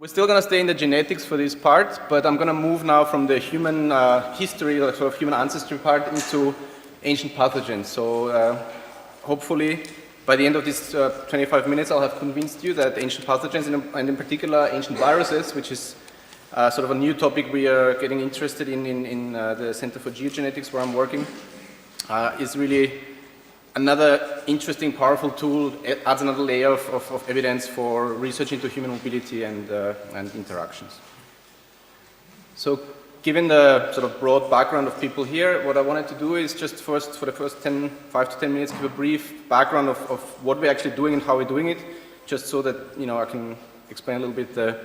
We're still going to stay in the genetics for this part, but I'm going to move now from the human history, or sort of human ancestry part, into ancient pathogens. So hopefully, by the end of these 25 minutes, I'll have convinced you that ancient pathogens, and in particular ancient viruses, which is sort of a new topic we are getting interested in the Center for Geogenetics, where I'm working, is really another interesting, powerful tool. It adds another layer of evidence for research into human mobility and interactions. So given the sort of broad background of people here, what I wanted to do is just first, for the first 5 to 10 minutes, give a brief background of what we're actually doing and how we're doing it, just so that, you know, I can explain a little bit the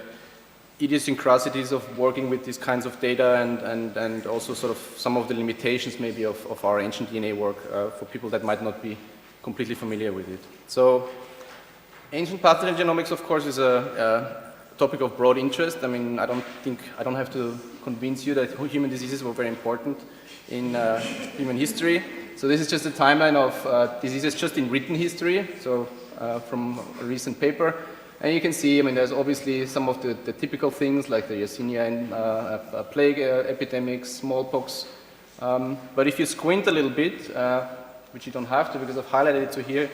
idiosyncrasies of working with these kinds of data and also sort of some of the limitations maybe of our ancient DNA work for people that might not be completely familiar with it. So ancient pathogen genomics, of course, is a topic of broad interest. I mean, I don't have to convince you that human diseases were very important in human history. So this is just a timeline of diseases just in written history, so from a recent paper. And you can see, I mean, there's obviously some of the typical things like the Yersinia and plague epidemics, smallpox. But if you squint a little bit, which you don't have to because I've highlighted it to here,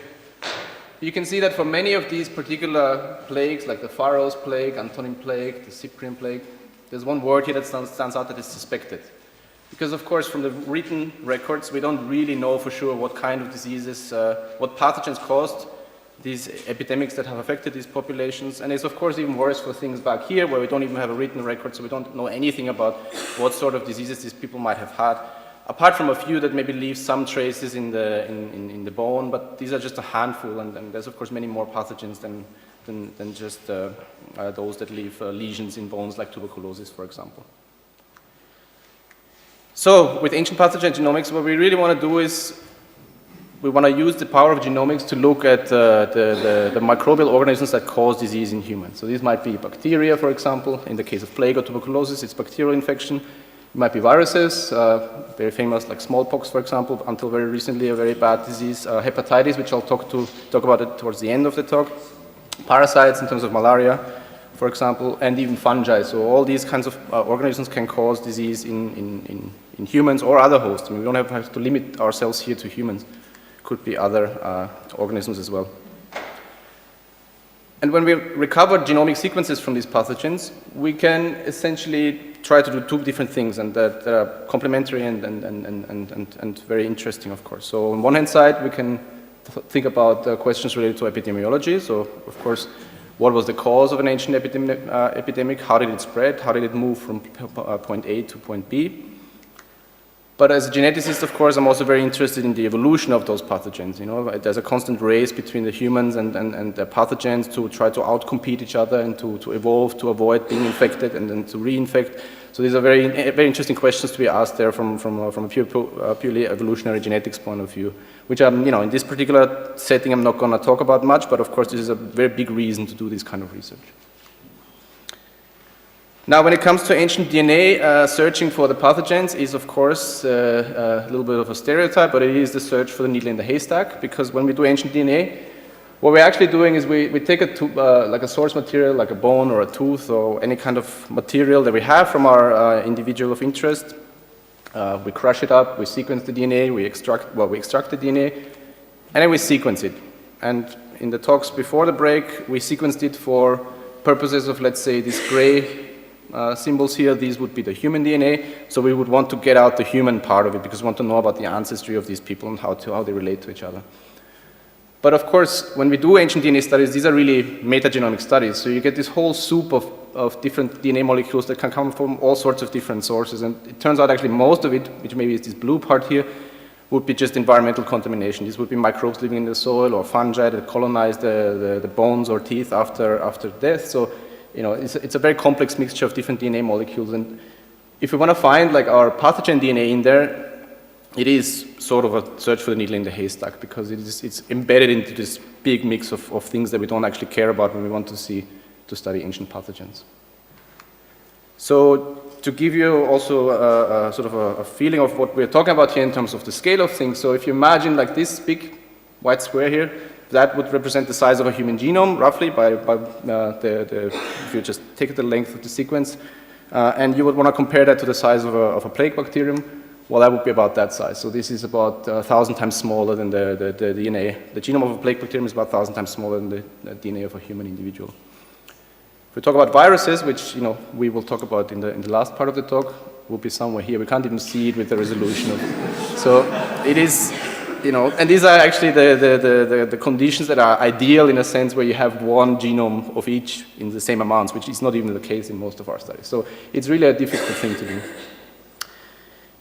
you can see that for many of these particular plagues, like the Pharaoh's plague, Antonine plague, the Cyprian plague, there's one word here that stands out, that is suspected. Because of course, from the written records, we don't really know for sure what kind of diseases, what pathogens caused these epidemics that have affected these populations. And it's of course even worse for things back here where we don't even have a written record, so we don't know anything about what sort of diseases these people might have had, apart from a few that maybe leave some traces in the bone, but these are just a handful, and there's of course many more pathogens than just those that leave lesions in bones, like tuberculosis, for example. So with ancient pathogen genomics, what we really want to do is we want to use the power of genomics to look at the microbial organisms that cause disease in humans. So these might be bacteria, for example. In the case of plague or tuberculosis, it's bacterial infection. It might be viruses, very famous, like smallpox, for example, until very recently a very bad disease. Hepatitis, which I'll talk about it towards the end of the talk. Parasites in terms of malaria, for example, and even fungi. So all these kinds of organisms can cause disease in humans or other hosts. I mean, we don't have to limit ourselves here to humans. Could be other organisms as well. And when we recover genomic sequences from these pathogens, we can essentially try to do two different things, and that are complementary and very interesting, of course. So on one hand side, we can think about questions related to epidemiology. So of course, what was the cause of an ancient epidemic? How did it spread? How did it move from point A to point B? But as a geneticist, of course, I'm also very interested in the evolution of those pathogens. You know, there's a constant race between the humans and the pathogens to try to outcompete each other and to evolve, to avoid being infected and then to reinfect. So these are very interesting questions to be asked there from a purely evolutionary genetics point of view, which I'm, you know, in this particular setting, I'm not going to talk about much, but of course, this is a very big reason to do this kind of research. Now, when it comes to ancient DNA, searching for the pathogens is, of course, a little bit of a stereotype, but it is the search for the needle in the haystack, because when we do ancient DNA, what we're actually doing is we take like a source material, like a bone or a tooth or any kind of material that we have from our individual of interest. We crush it up, we sequence the DNA, we extract the DNA, and then we sequence it. And in the talks before the break, we sequenced it for purposes of, let's say, this gray symbols here. These would be the human DNA, so we would want to get out the human part of it because we want to know about the ancestry of these people and how they relate to each other. But of course, when we do ancient DNA studies, these are really metagenomic studies, so you get this whole soup of different DNA molecules that can come from all sorts of different sources, and it turns out actually most of it, which maybe is this blue part here, would be just environmental contamination. These would be microbes living in the soil or fungi that colonize the bones or teeth after death. So, you know, it's a very complex mixture of different DNA molecules, and if we want to find like our pathogen DNA in there, it is sort of a search for the needle in the haystack because it's embedded into this big mix of things that we don't actually care about when we want to study ancient pathogens. So to give you also a sort of a feeling of what we're talking about here in terms of the scale of things, so if you imagine like this big white square here, that would represent the size of a human genome, roughly, if you just take the length of the sequence. And you would want to compare that to the size of a plague bacterium. Well, that would be about that size. So this is about 1,000 times smaller than the DNA. The genome of a plague bacterium is about 1,000 times smaller than the DNA of a human individual. If we talk about viruses, which we will talk about in the last part of the talk, will be somewhere here. We can't even see it with the resolution of. So it is, and these are actually the conditions that are ideal in a sense where you have one genome of each in the same amounts, which is not even the case in most of our studies. So it's really a difficult thing to do.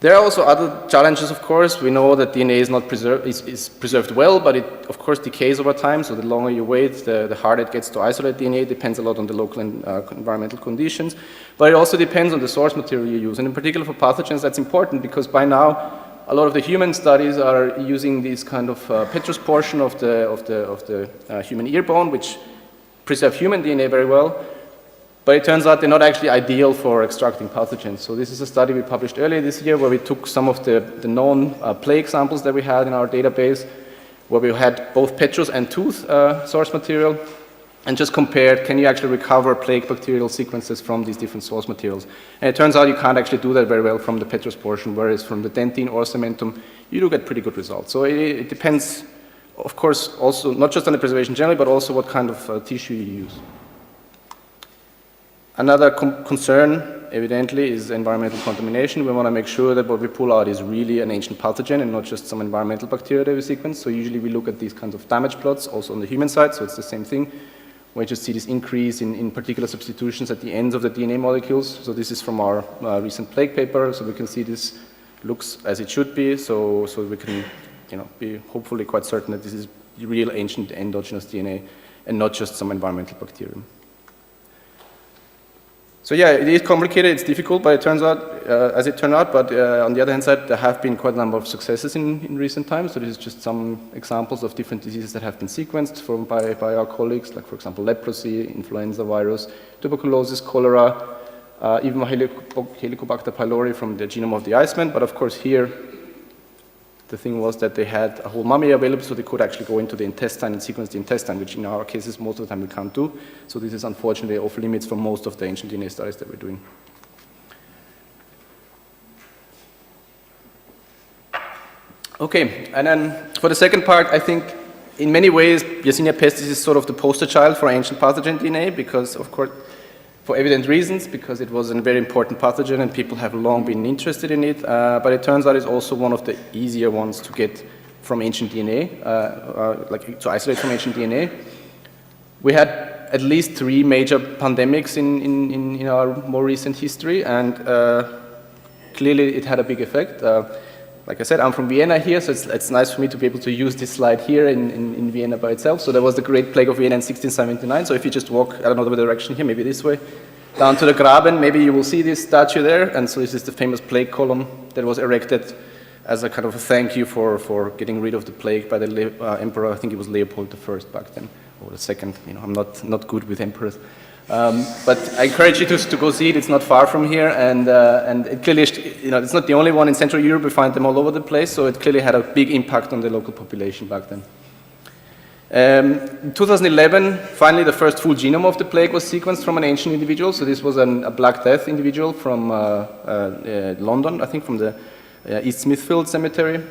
There are also other challenges, of course. We know that DNA is not preserved well, but it, of course, decays over time. So the longer you wait, the harder it gets to isolate DNA. It depends a lot on the local and environmental conditions. But it also depends on the source material you use. And in particular for pathogens, that's important because by now, a lot of the human studies are using this kind of petrous portion of the human ear bone, which preserve human DNA very well. But it turns out they're not actually ideal for extracting pathogens. So this is a study we published earlier this year where we took some of the known plague samples that we had in our database, where we had both petrous and tooth source material, and just compared, can you actually recover plague bacterial sequences from these different source materials? And it turns out you can't actually do that very well from the petrous portion, whereas from the dentine or cementum, you do get pretty good results. So it depends, of course, also not just on the preservation generally, but also what kind of tissue you use. Another concern, evidently, is environmental contamination. We want to make sure that what we pull out is really an ancient pathogen and not just some environmental bacteria that we sequence. So usually we look at these kinds of damage plots, also on the human side, so it's the same thing. We just see this increase in particular substitutions at the ends of the DNA molecules. So this is from our recent plague paper, so we can see this looks as it should be, so we can be hopefully quite certain that this is real ancient endogenous DNA and not just some environmental bacterium. So yeah, it is complicated, it's difficult, but it turns out, as it turned out, but on the other hand side, there have been quite a number of successes in recent times. So this is just some examples of different diseases that have been sequenced by our colleagues, like for example, leprosy, influenza virus, tuberculosis, cholera, even Helicobacter pylori from the genome of the Iceman. But of course here, the thing was that they had a whole mummy available, so they could actually go into the intestine and sequence the intestine, which in our cases, most of the time we can't do. So this is unfortunately off limits for most of the ancient DNA studies that we're doing. Okay, and then for the second part, I think in many ways, Yersinia pestis is sort of the poster child for ancient pathogen DNA because, of course, for evident reasons, because it was a very important pathogen and people have long been interested in it, but it turns out it's also one of the easier ones to get from ancient DNA, like to isolate from ancient DNA. We had at least 3 major pandemics in our more recent history, and clearly it had a big effect. Like I said, I'm from Vienna here, so it's nice for me to be able to use this slide here in Vienna by itself. So there was the Great Plague of Vienna in 1679. So if you just walk, I don't know the direction here, maybe this way, down to the Graben, maybe you will see this statue there. And so this is the famous plague column that was erected as a kind of a thank you for getting rid of the plague by the emperor. I think it was Leopold I back then, or the second. I'm not good with emperors. But I encourage you to go see it. It's not far from here, and it clearly, it's not the only one in Central Europe. We find them all over the place, so it clearly had a big impact on the local population back then. In 2011, finally, the first full genome of the plague was sequenced from an ancient individual. So this was a Black Death individual from London, I think, from the East Smithfield Cemetery,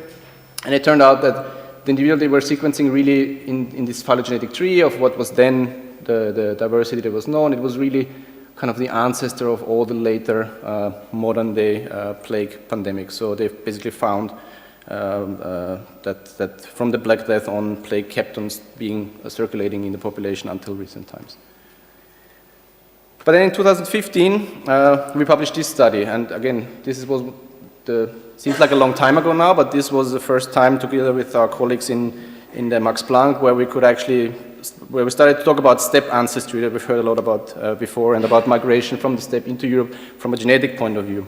and it turned out that the individual they were sequencing really in this phylogenetic tree of what was then the diversity that was known. It was really kind of the ancestor of all the later modern day plague pandemics. So they've basically found that from the Black Death on, plague kept on being circulating in the population until recent times. But then in 2015, we published this study, and again, this was seems like a long time ago now, but this was the first time together with our colleagues in the Max Planck where we started to talk about steppe ancestry that we've heard a lot about before, and about migration from the steppe into Europe from a genetic point of view.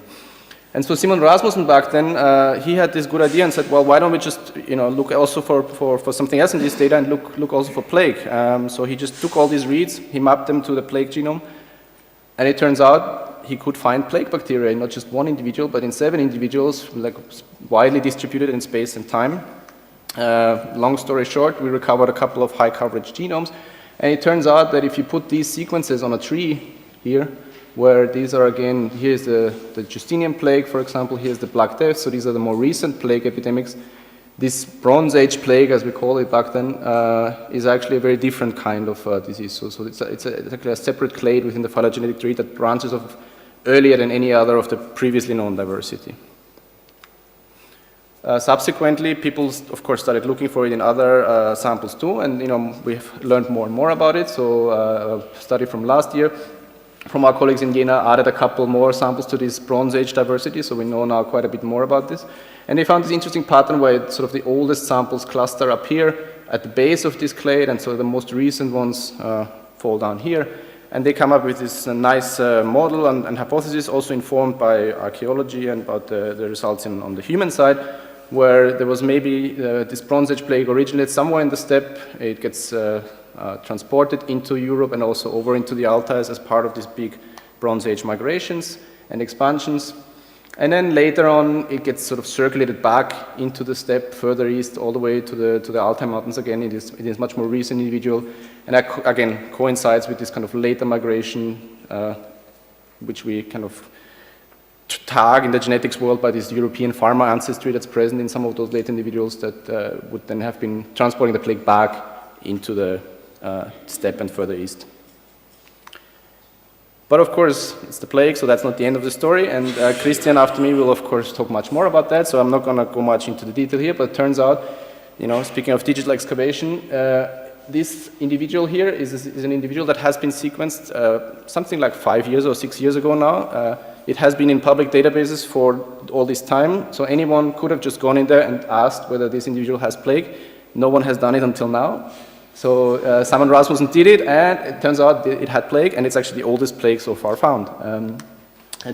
And so Simon Rasmussen back then, he had this good idea and said, well, why don't we just look also for something else in this data and look also for plague. So he just took all these reads, he mapped them to the plague genome, and it turns out he could find plague bacteria in not just one individual, but in 7 individuals, like widely distributed in space and time. Long story short, we recovered a couple of high coverage genomes, and it turns out that if you put these sequences on a tree here, where these are again, here's the Justinian plague, for example, here's the Black Death, so these are the more recent plague epidemics. This Bronze Age plague, as we call it back then, is actually a very different kind of disease. So it's actually a separate clade within the phylogenetic tree that branches off earlier than any other of the previously known diversity. Subsequently, people, of course, started looking for it in other samples too, and we've learned more and more about it. So a study from last year from our colleagues in Vienna added a couple more samples to this Bronze Age diversity, so we know now quite a bit more about this. And they found this interesting pattern where sort of the oldest samples cluster up here at the base of this clade, and so the most recent ones fall down here. And they come up with this nice model and hypothesis, also informed by archaeology and about the results on the human side, where there was maybe this Bronze Age plague originated somewhere in the steppe. It gets transported into Europe and also over into the Altais as part of these big Bronze Age migrations and expansions. And then later on, it gets sort of circulated back into the steppe further east, all the way to the Altai Mountains again. It is much more recent individual, and that again coincides with this kind of later migration, which we kind of tag in the genetics world by this European pharma ancestry that's present in some of those late individuals that would then have been transporting the plague back into the steppe and further east. But of course, it's the plague, so that's not the end of the story, and Christian after me will of course talk much more about that, so I'm not going to go much into the detail here, but it turns out, speaking of digital excavation, this individual here is an individual that has been sequenced something like 5 years or 6 years ago now. It has been in public databases for all this time, so anyone could have just gone in there and asked whether this individual has plague. No one has done it until now. So Simon Rasmussen did it, and it turns out it had plague, and it's actually the oldest plague so far found.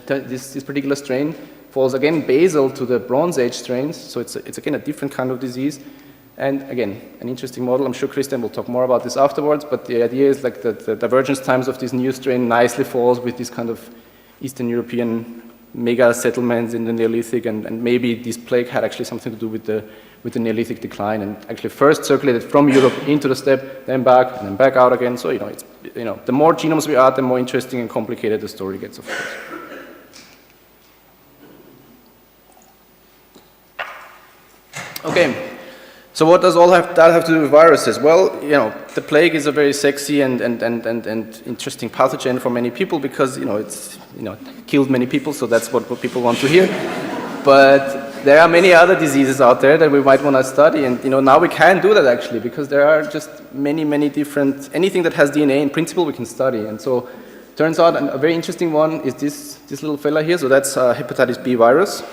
This particular strain falls again basal to the Bronze Age strains, so it's again a different kind of disease. And again, an interesting model. I'm sure Christian will talk more about this afterwards, but the idea is like the divergence times of this new strain nicely falls with this kind of Eastern European mega settlements in the Neolithic, and maybe this plague had actually something to do with the Neolithic decline, and actually first circulated from Europe into the steppe, then back, and then back out again. So it's the more genomes we add, the more interesting and complicated the story gets, of course. Okay. So what does all that have to do with viruses? Well, the plague is a very sexy and interesting pathogen for many people because it's killed many people, so that's what people want to hear. But there are many other diseases out there that we might want to study, and now we can do that actually because there are just many different, anything that has DNA in principle we can study. And so turns out a very interesting one is this little fella here. So that's hepatitis B virus,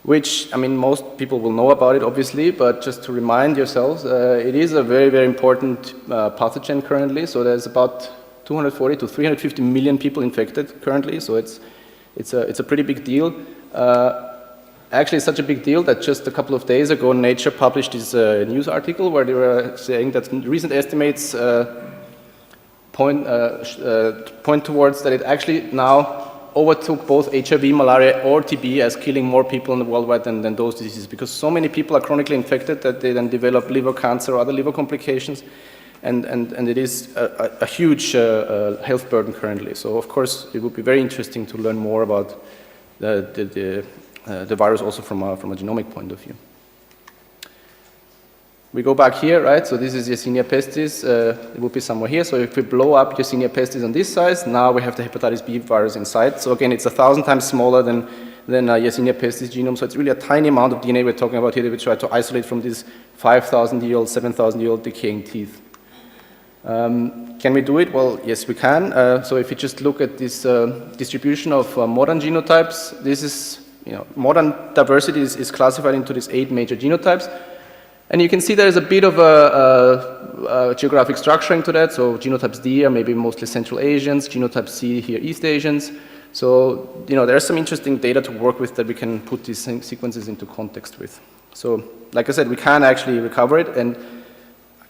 which, most people will know about it, obviously, but just to remind yourselves, it is a very important pathogen currently. So there's about 240 to 350 million people infected currently, so it's a pretty big deal. Actually, it's such a big deal that just a couple of days ago, Nature published this news article where they were saying that recent estimates point towards that it actually now overtook both HIV, malaria, or TB as killing more people in the worldwide than those diseases, because so many people are chronically infected that they then develop liver cancer or other liver complications, and it is a huge health burden currently. So of course it would be very interesting to learn more about the virus also from a genomic point of view. We go back here, right? So this is Yersinia pestis. It will be somewhere here. So if we blow up Yersinia pestis on this size, now we have the hepatitis B virus inside. So again, it's 1,000 times smaller than Yersinia pestis genome. So it's really a tiny amount of DNA we're talking about here that we try to isolate from these 5,000-year-old, 7,000-year-old decaying teeth. Can we do it? Well, yes, we can. So if you just look at this distribution of modern genotypes, this is, modern diversity is classified into these 8 major genotypes. And you can see there is a bit of a geographic structuring to that. So genotypes D are maybe mostly Central Asians, genotype C here East Asians. So, there's some interesting data to work with that we can put these sequences into context with. So, like I said, we can actually recover it. And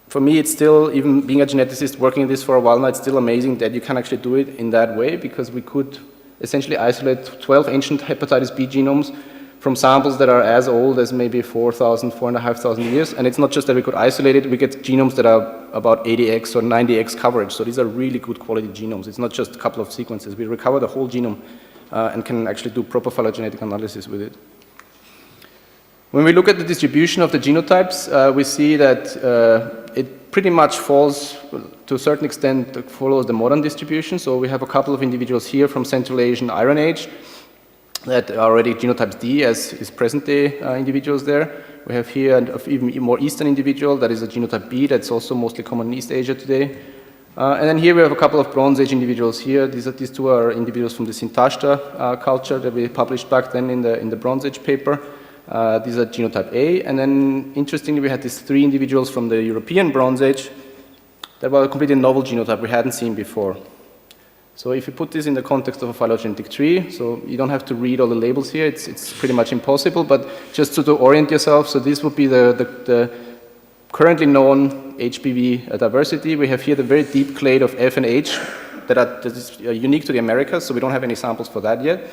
for me, it's still, even being a geneticist working in this for a while now, it's still amazing that you can actually do it in that way, because we could essentially isolate 12 ancient hepatitis B genomes from samples that are as old as maybe 4,000, 4,500 years. And it's not just that we could isolate it, we get genomes that are about 80x or 90x coverage. So these are really good quality genomes. It's not just a couple of sequences. We recover the whole genome and can actually do proper phylogenetic analysis with it. When we look at the distribution of the genotypes, we see that it pretty much falls, to a certain extent, follows the modern distribution. So we have a couple of individuals here from Central Asian Iron Age that are already genotypes D as is present-day individuals there. We have here an even more Eastern individual that is a genotype B that's also mostly common in East Asia today. And then here we have a couple of Bronze Age individuals here. These two are individuals from the Sintashta culture that we published back then in the Bronze Age paper. These are genotype A. And then interestingly, we had these three individuals from the European Bronze Age that were a completely novel genotype we hadn't seen before. So if you put this in the context of a phylogenetic tree, so you don't have to read all the labels here, it's pretty much impossible, but just to orient yourself, so this would be the currently known HPV diversity. We have here the very deep clade of F and H that is unique to the Americas, so we don't have any samples for that yet.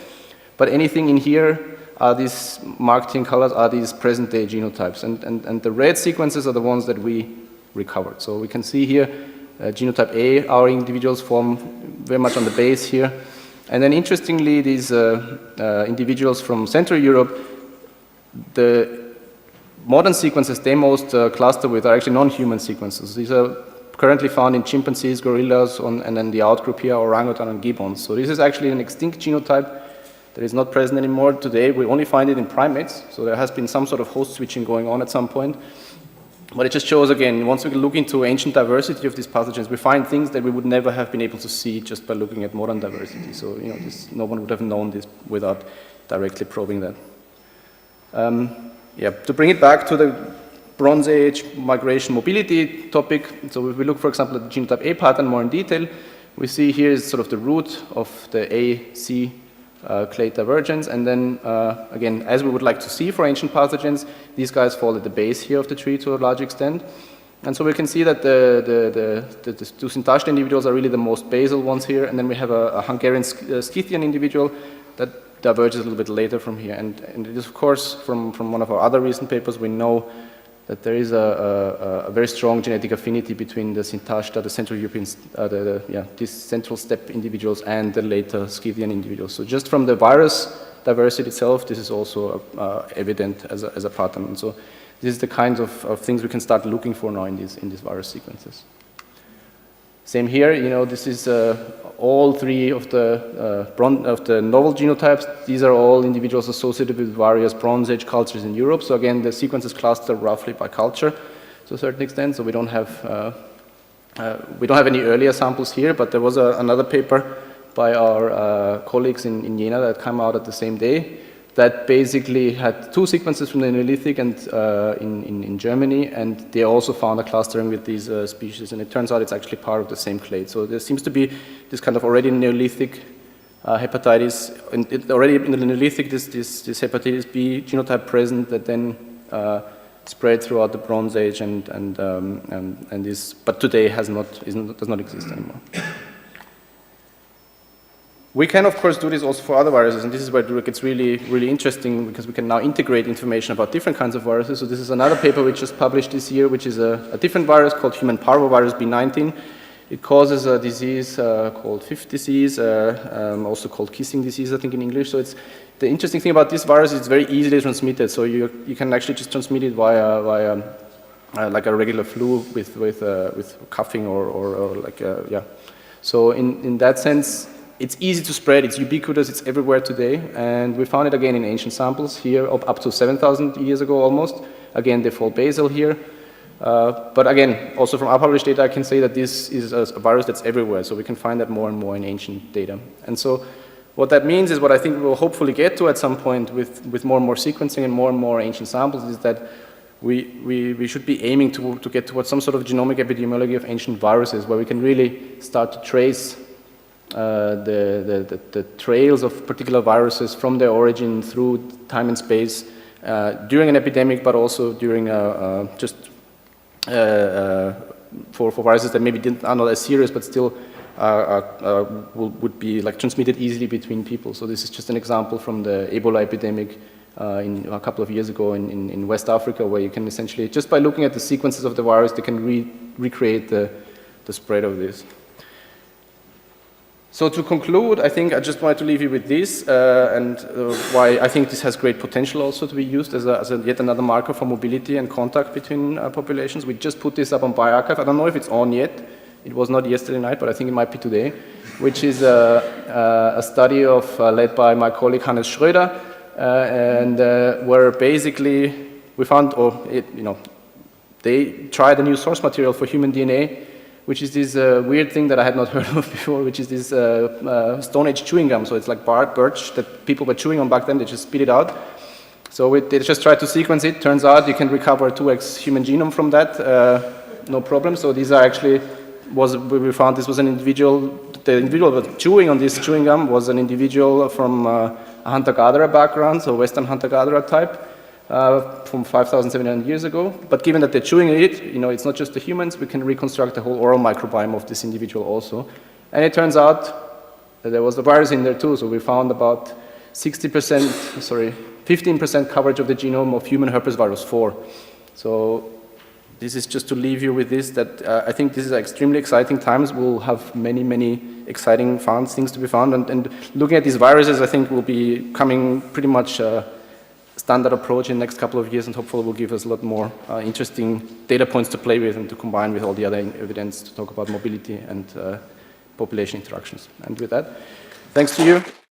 But anything in here are these marked in colors, are these present-day genotypes. And the red sequences are the ones that we recovered. So we can see here genotype A, our individuals form very much on the base here. And then interestingly, these individuals from Central Europe, the modern sequences they most cluster with are actually non-human sequences. These are currently found in chimpanzees, gorillas, and then the outgroup here, orangutan and gibbons. So this is actually an extinct genotype that is not present anymore today. We only find it in primates, so there has been some sort of host switching going on at some point. But it just shows, again, once we look into ancient diversity of these pathogens, we find things that we would never have been able to see just by looking at modern diversity. So, no one would have known this without directly probing that. To bring it back to the Bronze Age migration mobility topic, so if we look, for example, at the genotype A pattern more in detail, we see here is sort of the root of the A-C clade divergence, and then again, as we would like to see for ancient pathogens, these guys fall at the base here of the tree to a large extent. And so we can see that the two Sintashta individuals are really the most basal ones here, and then we have a Hungarian Scythian individual that diverges a little bit later from here. And it is, of course, from one of our other recent papers, we know that there is a very strong genetic affinity between the Sintashta, the Central European, these Central Steppe individuals and the later Scythian individuals. So just from the virus diversity itself, this is also evident as a pattern. And so this is the kinds of things we can start looking for now in these virus sequences. Same here, this is all three of the novel genotypes. These are all individuals associated with various Bronze Age cultures in Europe. So again, the sequences cluster roughly by culture to a certain extent. So we don't have any earlier samples here, but there was another paper by our colleagues in Vienna that came out at the same day that basically had two sequences from the Neolithic and in Germany, and they also found a clustering with these species, and it turns out it's actually part of the same clade. So there seems to be this kind of already Neolithic hepatitis, and already in the Neolithic this hepatitis B genotype present that then spread throughout the Bronze Age and this, but today does not exist anymore. We can, of course, do this also for other viruses, and this is where it gets really, really interesting because we can now integrate information about different kinds of viruses. So this is another paper we just published this year, which is a different virus called human parvovirus B19. It causes a disease called Fifth disease, also called kissing disease, I think, in English. So the interesting thing about this virus is it's very easily transmitted. So you can actually just transmit it via like a regular flu with coughing or like So in that sense, it's easy to spread, it's ubiquitous, it's everywhere today, and we found it again in ancient samples here up to 7,000 years ago almost. Again, they fall basal here. But again, also from our published data, I can say that this is a virus that's everywhere, so we can find that more and more in ancient data. And so what that means is what I think we'll hopefully get to at some point with more and more sequencing and more ancient samples is that we should be aiming to get towards some sort of genomic epidemiology of ancient viruses where we can really start to trace the trails of particular viruses from their origin through time and space during an epidemic, but also during for viruses that maybe are not as serious, but still would be like transmitted easily between people. So this is just an example from the Ebola epidemic a couple of years ago in West Africa, where you can essentially, just by looking at the sequences of the virus, they can recreate the spread of this. So to conclude, I think I just wanted to leave you with this, and why I think this has great potential also to be used as yet another marker for mobility and contact between populations. We just put this up on bioRxiv. I don't know if it's on yet. It was not yesterday night, but I think it might be today, which is a study led by my colleague Hannes Schröder, and where basically we found, they tried a new source material for human DNA, which is this weird thing that I had not heard of before, which is this Stone Age chewing gum. So it's like birch that people were chewing on back then, they just spit it out. So they just tried to sequence it. Turns out you can recover a 2x human genome from that, no problem. So these are actually, we found this was an individual, the individual that was chewing on this chewing gum was an individual from a hunter-gatherer background, so Western hunter-gatherer type. From 5,700 years ago, but given that they're chewing it, it's not just the humans, we can reconstruct the whole oral microbiome of this individual also. And it turns out that there was a virus in there too, so we found about 15% coverage of the genome of human herpes virus 4. So this is just to leave you with this, that I think this is extremely exciting times. We'll have many, many exciting things to be found, and looking at these viruses, I think will be coming pretty much standard approach in the next couple of years, and hopefully will give us a lot more interesting data points to play with and to combine with all the other evidence to talk about mobility and population interactions. And with that, thanks to you.